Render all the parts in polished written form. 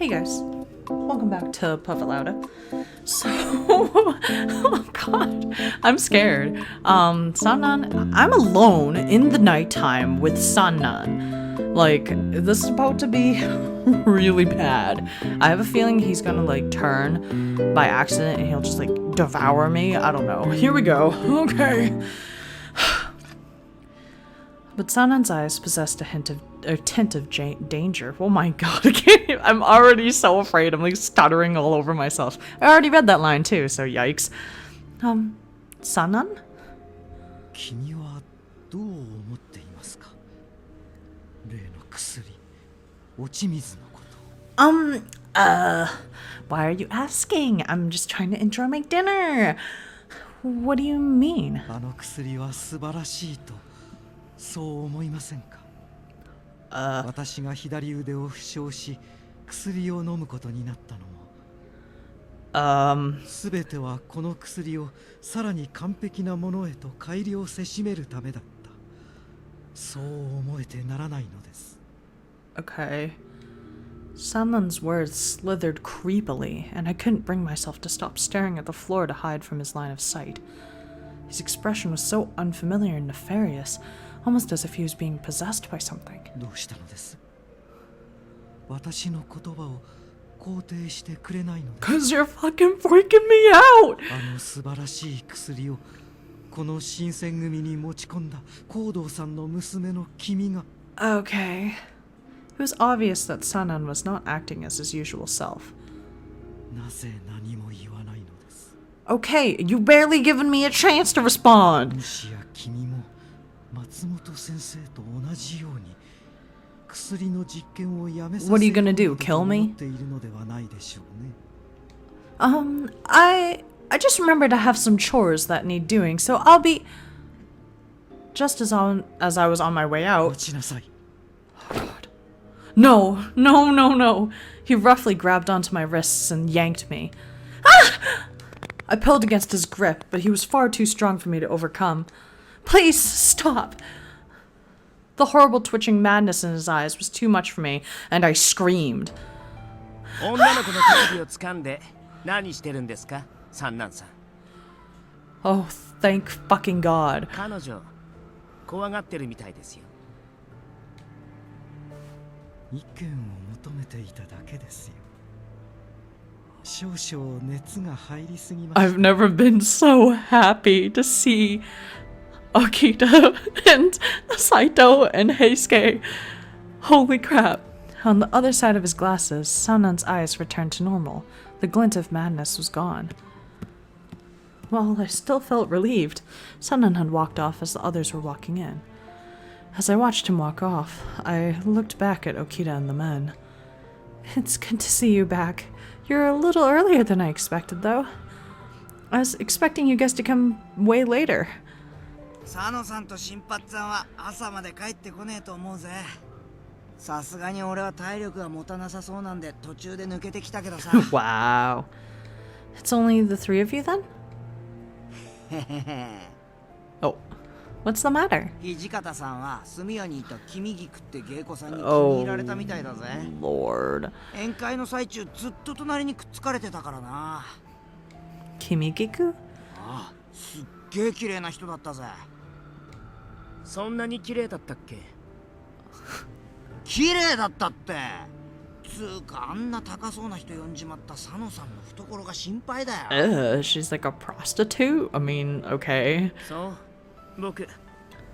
Hey guys, welcome back to Puff It Louder. So, oh god, I'm scared. Sanan, I'm alone in the nighttime with Sanan. Like, this is about to be really bad. I have a feeling he's gonna like turn by accident and he'll just like devour me. I don't know. Here we go. Okay. But Sanan's eyes possessed a tint of danger. Oh my god, I'm already so afraid. I'm like stuttering all over myself. I already read that line too, so yikes. Sanan? Why are you asking? I'm just trying to enjoy my dinner. What do you mean? そう思いませんか。私が左腕を負傷し、薬を飲むことになったのも、すべてはこの薬をさらに完璧なものへと改良せしめるためだった。そう思えてならないのです。Okay. Sanan's words slithered creepily, and I couldn't bring myself to stop staring at the floor to hide from his line of sight. His expression was so unfamiliar and nefarious, almost as if he was being possessed by something. どうしたのです？私の言葉を肯定してくれないのです。 'Cause you're fucking freaking me out! あの素晴らしい薬をこの新選組に持ち込んだ行動さんの娘の君が。 Okay. It was obvious that Sanan was not acting as his usual self. なぜ何も言わないのです。 Okay, you barely given me a chance to respond! もしや君も松本先生と同じように薬の実験をやめさせ What are you gonna do, kill me? ているのではないでしょうね。I just remembered to have some chores that need doing, so I'll be... Just as I was on my way out... 待ちなさい。 Oh god. No, no, no, no. He roughly grabbed onto my wrists and yanked me. Ah! I pulled against his grip, but he was far too strong for me to overcome. Please, stop! The horrible twitching madness in his eyes was too much for me, and I screamed. Oh, thank fucking God. 意見を求めていただけですよ。少々熱が入りすぎました。 I've never been so happy to see Okita and Saito and Heisuke. Holy crap. On the other side of his glasses, Sanan's eyes returned to normal. The glint of madness was gone. Well, I still felt relieved. Sanan had walked off as the others were walking in. As I watched him walk off, I looked back at Okita and the men. It's good to see you back. You're a little earlier than I expected, though. I was expecting you guys to come way later. Sanoさんと新八さんは朝まで帰ってこねえと思うぜ。さすがに俺は体力が持たなさそうなんで途中で抜けてきたけどさ。Wow. It's only the three of you then? Oh. What's the matter? 土方さんは住谷にいた君菊って芸妓さんに気に入られたみたいだぜ。Lord. 宴会の最中ずっと隣にくっつかれてたからな。Kimigiku? ああ、すっげえ綺麗な人だったぜ。そんなに綺麗だったっけ？綺麗だったって。つうかあんな高そうな人呼んじまった佐野さんの懐が心配だよ。She's like a prostitute? I mean, okay. そう。僕、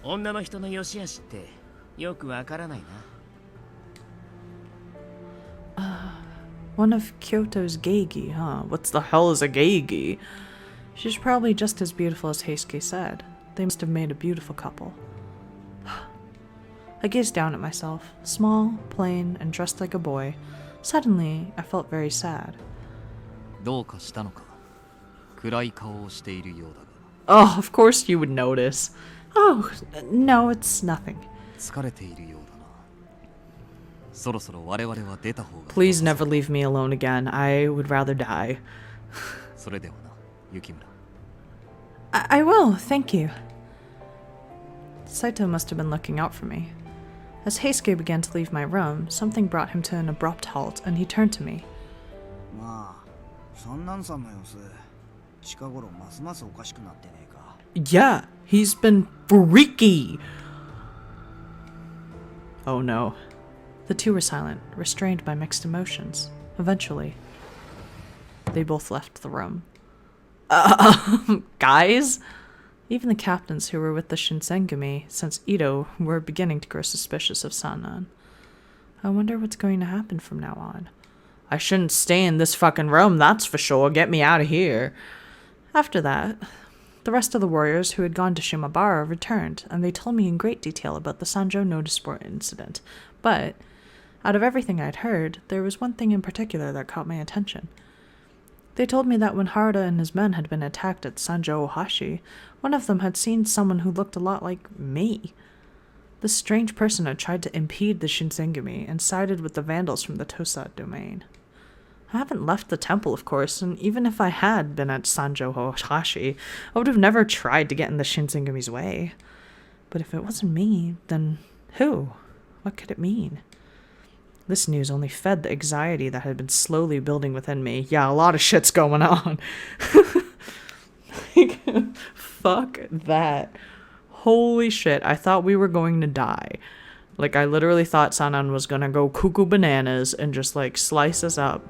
女の人の良し悪しってよくわからないな。One of Kyoto's geigi, huh? What the hell is a geigi? She's probably just as beautiful as Heisuke said. They must have made a beautiful couple. I gazed down at myself, small, plain, and dressed like a boy. Suddenly, I felt very sad. どうかしたのか。暗い顔をしているようだが。 Oh, of course you would notice. Oh, no, it's nothing. 疲れているようだな。そろそろ我々は出た方が。 Please never leave me alone again. I would rather die. それではな、雪村。I will, thank you. Saito must have been looking out for me. As Heisuke began to leave my room, something brought him to an abrupt halt, and he turned to me. まあ、三男さんの様子、近頃ますますおかしくなってねえか。Yeah, he's been freaky! Oh no. The two were silent, restrained by mixed emotions. Eventually, they both left the room. Guys? Even the captains who were with the Shinsengumi since Ito were beginning to grow suspicious of Sanan. I wonder what's going to happen from now on. I shouldn't stay in this fucking room, that's for sure. Get me out of here. After that, the rest of the warriors who had gone to Shimabara returned, and they told me in great detail about the Sanjo Notisport incident. But, out of everything I'd heard, there was one thing in particular that caught my attention. They told me that when Harada and his men had been attacked at Sanjo Ohashi, one of them had seen someone who looked a lot like me. This strange person had tried to impede the Shinsengumi and sided with the vandals from the Tosa domain. I haven't left the temple, of course, and even if I had been at Sanjo Ohashi, I would have never tried to get in the Shinsengumi's way. But if it wasn't me, then who? What could it mean? This news only fed the anxiety that had been slowly building within me. Yeah, a lot of shit's going on. Fuck that. Holy shit, I thought we were going to die. Like, I literally thought Sanan was gonna go cuckoo bananas and just, like, slice us up.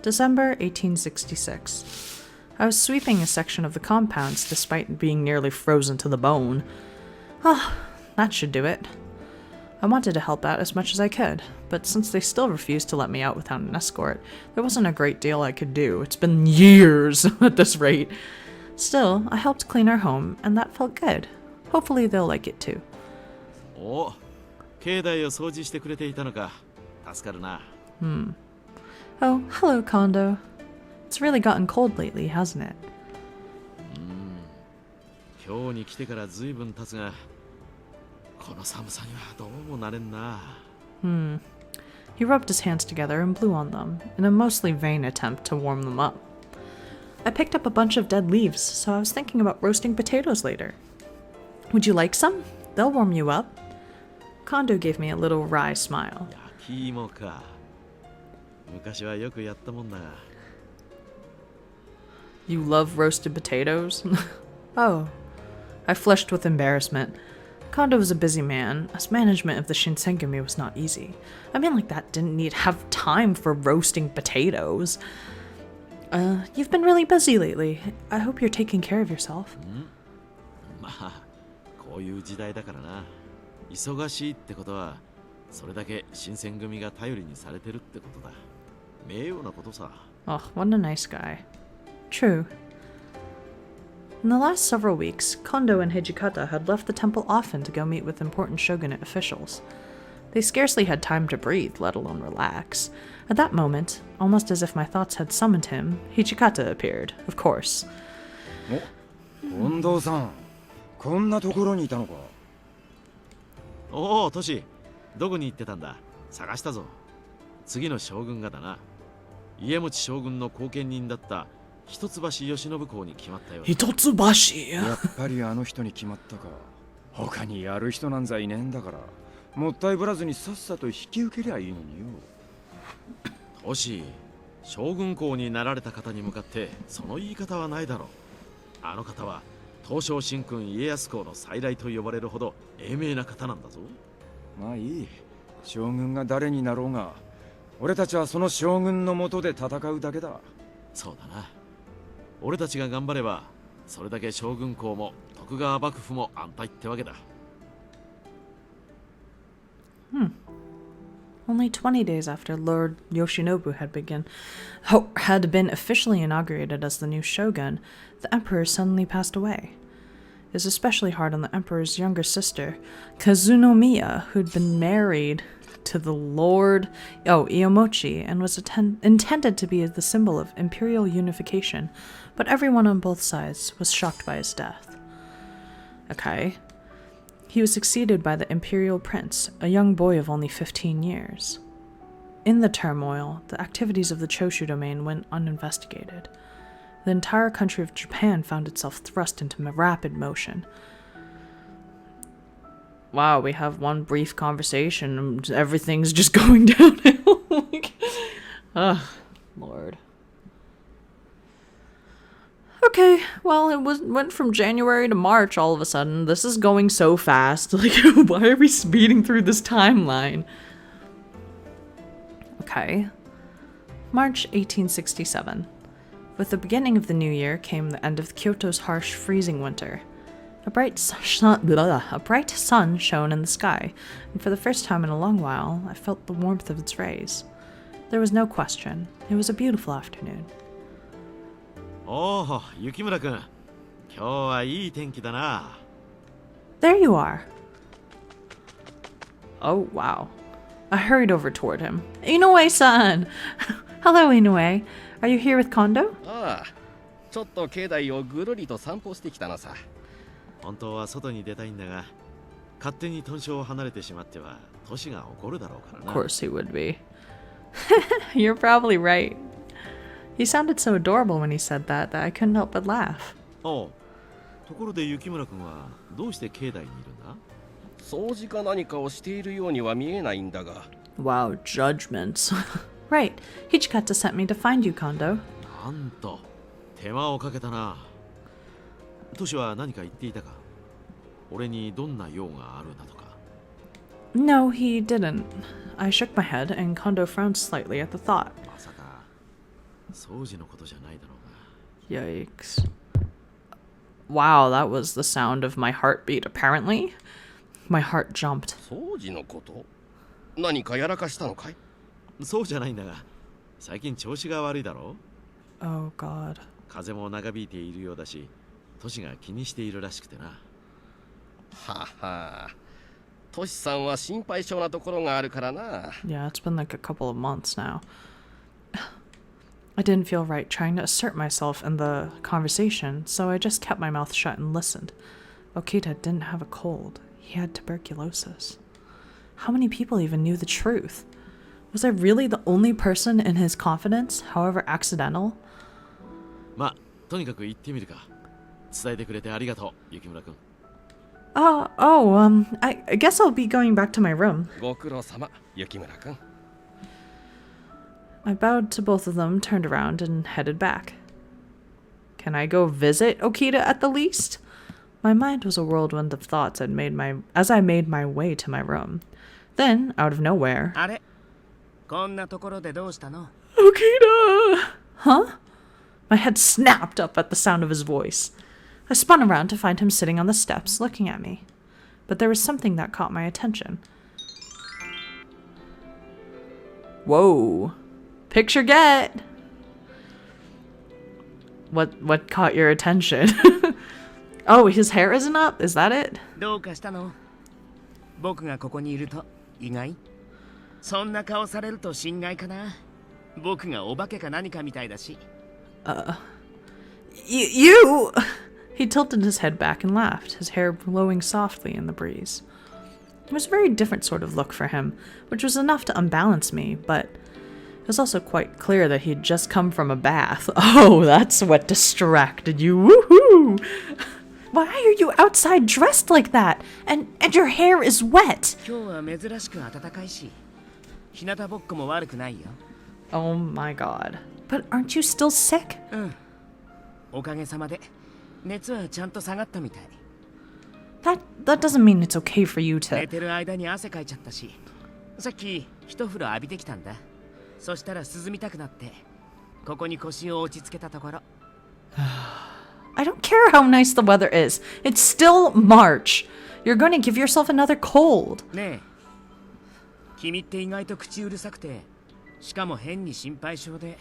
December 1866. I was sweeping a section of the compounds despite being nearly frozen to the bone. That should do it. I wanted to help out as much as I could, but since they still refused to let me out without an escort, there wasn't a great deal I could do. It's been years at this rate. Still, I helped clean our home, and that felt good. Hopefully they'll like it too. お、境内を掃除してくれていたのか。助かるな。Oh, hello, Kondo. It's really gotten cold lately, hasn't it? 今日に来てからずいぶん経つが、この寒さにはどうもなれんな。He rubbed his hands together and blew on them, in a mostly vain attempt to warm them up. I picked up a bunch of dead leaves, so I was thinking about roasting potatoes later. Would you like some? They'll warm you up. Kondo gave me a little wry smile. 焼き芋か。昔はよくやったもんだが。You love roasted potatoes? Oh. I flushed with embarrassment. Kondo was a busy man, as management of the Shinsengumi was not easy. I mean, like, that didn't have time for roasting potatoes. You've been really busy lately. I hope you're taking care of yourself. まあ、こういう時代だからな。忙しいってことは、それだけ新選組が頼りにされてるってことだ。名誉なことさ。Oh, what a nice guy. True. In the last several weeks, Kondo and Hijikata had left the temple often to go meet with important shogunate officials. They scarcely had time to breathe, let alone relax. At that moment, almost as if my thoughts had summoned him, Hijikata appeared, of course. 近藤さん、こんなところにいたのか。おお、トシ、どこに行ってたんだ。探したぞ。次の将軍がだな。家持将軍の後見人だった一橋慶喜公に決まったよ。一橋。やっぱりあの人に決まったか。他にやる人なんざいねえんだから、もったいぶらずにさっさと引き受けりゃいいのによ。トシ、将軍公になられた方に向かってその言い方はないだろう。あの方は東照神君家康公の再来と呼ばれるほど英明な方なんだぞ。まあいい。将軍が誰になろうが、俺たちはその将軍の下で戦うだけだ。そうだな。俺たちが頑張れば、それだけ将軍公も徳川幕府も安泰ってわけだ。Only 20 days after Lord Yoshinobu had been officially inaugurated as the new shogun, the emperor suddenly passed away. It was especially hard on the emperor's younger sister, Kazunomiya, who'd been married to the Lord Iemochi and was intended to be the symbol of imperial unification, but everyone on both sides was shocked by his death. Okay. He was succeeded by the imperial prince, a young boy of only 15 years. In the turmoil, the activities of the Choshu domain went uninvestigated. The entire country of Japan found itself thrust into rapid motion. wow, we have one brief conversation and everything's just going downhill. Like, ugh, Lord. Okay, well, went from January to March all of a sudden. This is going so fast. Like, why are we speeding through this timeline? Okay. March 1867. With the beginning of the new year came the end of Kyoto's harsh, freezing winter. A bright sun shone in the sky, and for the first time in a long while, I felt the warmth of its rays. There was no question. It was a beautiful afternoon. おお、雪村くん。今日はいい天気だな。There you are. Oh, wow. I hurried over toward him. Inoue-san! Hello, Inoue. Are you here with Kondo? ああ、ちょっと境内をぐるりと散歩してきたのさ。本当は外に出たいんだが、勝手に豚舎を離れてしまっては、都市が怒るだろうからな。 Of course he would be. You're probably right. He sounded so adorable when he said that I couldn't help but laugh. おう、ところで雪村くんはどうして境内にいるんだ？掃除か何かをしているようには見えないんだが。Wow, judgments. Right. Hichikata sent me to find you, Kondo. なんと、手間をかけたな。トシは何か言っていたか？俺にどんな用があるだとか。No, he didn't. I shook my head, and Kondo frowned slightly at the thought. まさか、掃除のことじゃないだろうが。 Yikes. Wow, that was the sound of my heartbeat, apparently. My heart jumped. 掃除のこと？何かやらかしたのかい？そうじゃないんだが、最近調子が悪いだろう。 Oh, God. 風も長引いているようだし、トシが気にしているらしくてな。はは。トシさんは心配性なところがあるからな。Yeah, it's been like a couple of months now. I didn't feel right trying to assert myself in the conversation, so I just kept my mouth shut and listened. Okita didn't have a cold. He had tuberculosis. How many people even knew the truth? Was I really the only person in his confidence, however accidental? まあ、とにかく行ってみるか。伝えてくれてありがとう、雪村くん。I guess I'll be going back to my room. ご苦労様、雪村くん。I bowed to both of them, turned around, and headed back. Can I go visit Okita at the least? My mind was a whirlwind of thoughts as I made my way to my room. Then, out of nowhere... あれ、こんなところでどうしたの？ Okita! Huh? My head snapped up at the sound of his voice. I spun around to find him sitting on the steps, looking at me. But there was something that caught my attention. Whoa. Picture get! What caught your attention? Oh, his hair isn't up? Is that it? どうかしたの？僕がここにいると意外？そんな顔されると心外かな？僕がお化けか何かみたいだし。You! He tilted his head back and laughed, his hair blowing softly in the breeze. It was a very different sort of look for him, which was enough to unbalance me, but it was also quite clear that he'd just come from a bath. Oh, that's what distracted you. Woohoo! Why are you outside dressed like that? And your hair is wet! 今日は珍しく暖かいし、日向ぼっこも悪くないよ。Oh my god. But aren't you still sick? うん。おかげさまで熱はちゃんと下がったみたい。That doesn't mean it's okay for you 寝 to... てる間に汗かいちゃったし、さっき一風呂浴びてきたんだ。そしたら涼みたくなって、ここに腰を落ち着けたところ。I don't care how nice the weather is. It's still March. You're going to give yourself another cold. ねえ、君って意外と口うるさくて、しかも変に心配性で。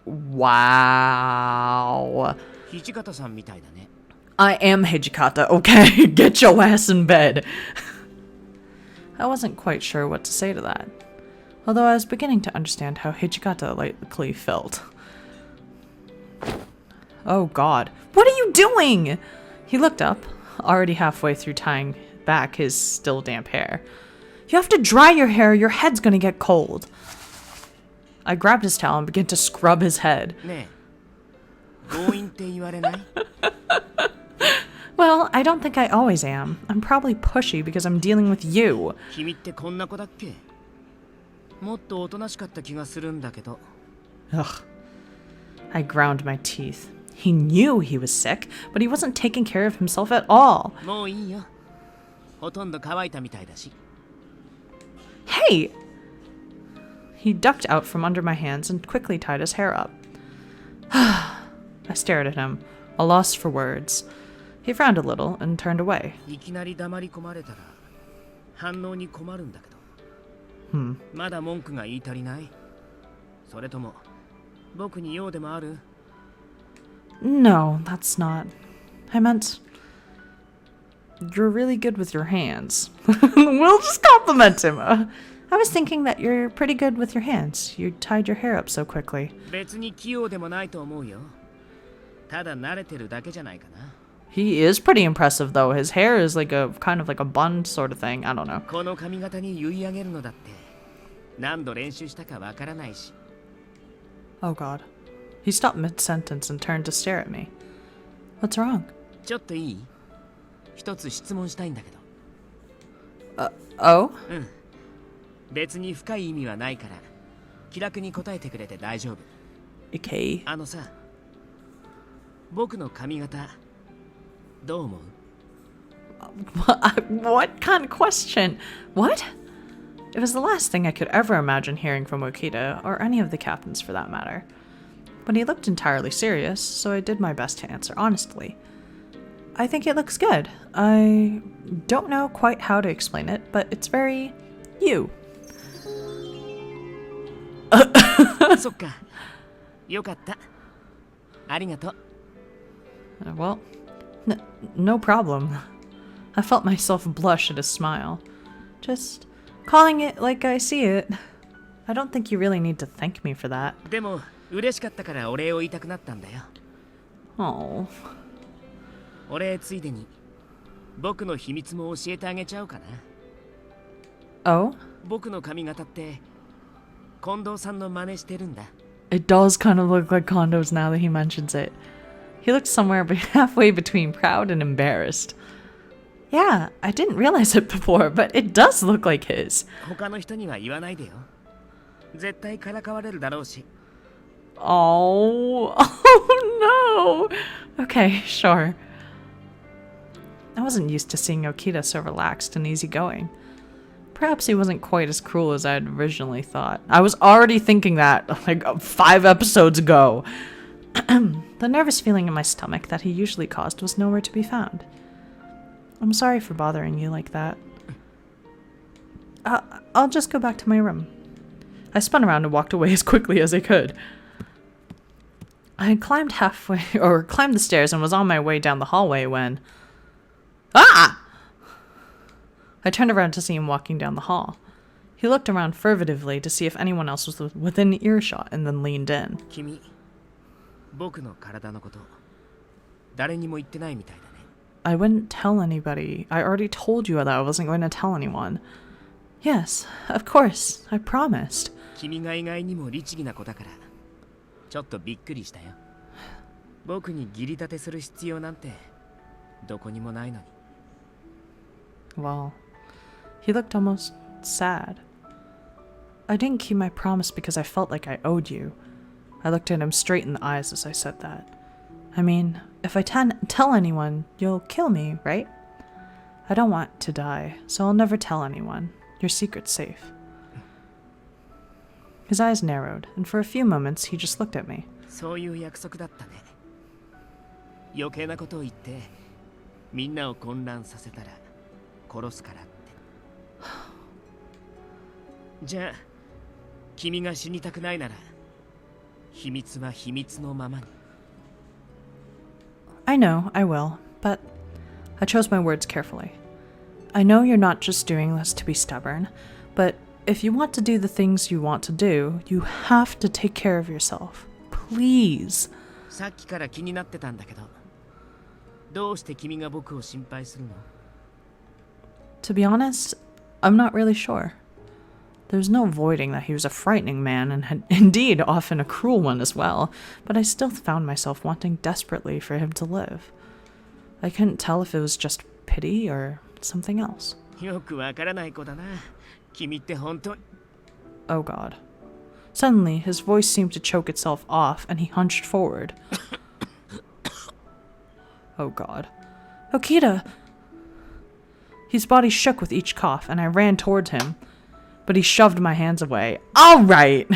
Wow. 土方さんみたいだね。I am Hijikata, okay? Get your ass in bed. I wasn't quite sure what to say to that, although I was beginning to understand how Hijikata likely felt. Oh god. What are you doing? He looked up, already halfway through tying back his still damp hair. You have to dry your hair or your head's gonna get cold. I grabbed his towel and began to scrub his head. ねえ、強引って言われない？ Well, I don't think I always am. I'm probably pushy because I'm dealing with you. 君ってこんな子だっけ？もっとおとなしかった気がするんだけど。 Ugh. I ground my teeth. He knew he was sick, but he wasn't taking care of himself at all. もういいよ。ほとんど乾いたみたいだし。 Hey! He ducked out from under my hands and quickly tied his hair up. I stared at him, a loss for words. He frowned a little and turned away. いきなり黙り込まれたら反応に困るんだけど。まだ文句が言い足りない？それとも僕に用でもある？ No, that's not. I meant... You're really good with your hands. We'll just compliment him. I was thinking that you're pretty good with your hands. You tied your hair up so quickly. 別に器用でもないと思うよ。ただ慣れてるだけじゃないかな。 He is pretty impressive, though. His hair is like a kind of like a bun sort of thing. I don't know. この髪型に結い上げるのだって何度練習したかわからないし。 Oh god. He stopped mid-sentence and turned to stare at me. What's wrong? ちょっといい？一つ質問したいんだけど。Oh? 別に深い意味はないから気楽に答えてくれて大丈夫。 Okay. あのさ、僕の髪型どう思う？ What kind of question? What? It was the last thing I could ever imagine hearing from Okita, or any of the captains for that matter. But he looked entirely serious, so I did my best to answer honestly. I think it looks good. I don't know quite how to explain it, but it's very you. そっか。よかった。ありがとう。 Well, no problem. I felt myself blush at his smile. Just calling it like I see it. I don't think you really need to thank me for that. でも嬉しかったからお礼を言いたくなったんだよ。 Oh. お礼ついでに僕の秘密も教えてあげちゃおうかな。 Oh? 僕の髪型って近藤さんの真似してるんだ。 It does kind of look like Kondo's now that he mentions it. He looked somewhere halfway between proud and embarrassed. Yeah, I didn't realize it before, but it does look like his. 他の人には言わないでよ。絶対からかわれるだろうし。 Oh, oh no. Okay, sure. I wasn't used to seeing Okita so relaxed and easygoing. Perhaps he wasn't quite as cruel as I had originally thought. I was already thinking that, like, 5 episodes ago. The nervous feeling in my stomach that he usually caused was nowhere to be found. I'm sorry for bothering you like that. I'll just go back to my room. I spun around and walked away as quickly as I could. I had climbed the stairs and was on my way down the hallway when... Ah! I turned around to see him walking down the hall. He looked around furtively to see if anyone else was within earshot and then leaned in. 君、僕の体のこと誰にも言ってないみたいだね。 I wouldn't tell anybody. I already told you that I wasn't going to tell anyone. Yes, of course. I promised. 君が意外にも律儀な子だからちょっとびっくりしたよ。僕に義理立てする必要なんてどこにもないのに。 Well, he looked almost sad. I didn't keep my promise because I felt like I owed you. I looked at him straight in the eyes as I said that. I mean, if I tell anyone, you'll kill me, right? I don't want to die, so I'll never tell anyone. Your secret's safe. His eyes narrowed, and for a few moments he just looked at me. そういう約束だったね。余計なことを言ってみんなを混乱させたら殺すからって。じゃあ君が死にたくないなら秘密は秘密のままに。 I know, I will, but I chose my words carefully. I know you're not just doing this to be stubborn, but if you want to do the things you want to do, you have to take care of yourself. Please. さっきから気になってたんだけど、どうして君が僕を心配するの？ To be honest, I'm not really sure. There's no avoiding that he was a frightening man and had indeed often a cruel one as well, but I still found myself wanting desperately for him to live. I couldn't tell if it was just pity or something else. よくわからない子だな。君って本当。 Oh god. Suddenly, his voice seemed to choke itself off, and he hunched forward. Oh god. Okita! His body shook with each cough, and I ran towards him. But he shoved my hands away. Alright!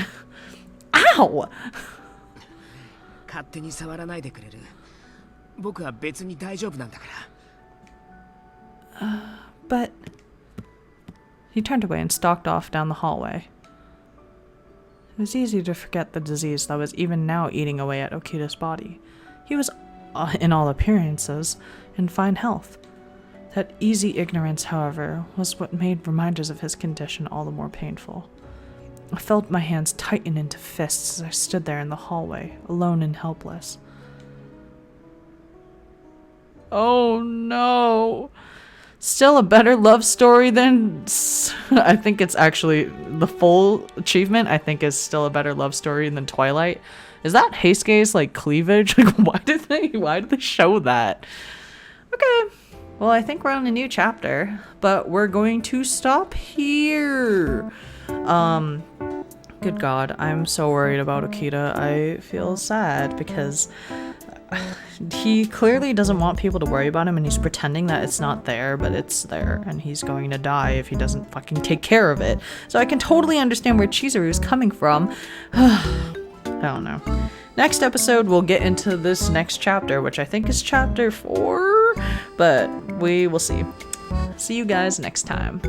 Ow! 勝手に触らないでくれる。僕は別に大丈夫なんだから。But... He turned away and stalked off down the hallway. It was easy to forget the disease that was even now eating away at Okita's body. He was, in all appearances, in fine health. That easy ignorance, however, was what made reminders of his condition all the more painful. I felt my hands tighten into fists as I stood there in the hallway, alone and helpless. Oh no! Still a better love story than... I think it's actually... The full achievement, I think, is still a better love story than Twilight. Is that Heisuke's, like, cleavage? Like, why did they show that? Okay. Well, I think we're on a new chapter. But we're going to stop here. Good God. I'm so worried about Okita. I feel sad because... he clearly doesn't want people to worry about him, and he's pretending that it's not there, but it's there, and he's going to die if he doesn't fucking take care of it. So I can totally understand where Chizuru's coming from. I don't know. Next episode, we'll get into this next chapter, which I think is chapter 4, but we will see. See you guys next time.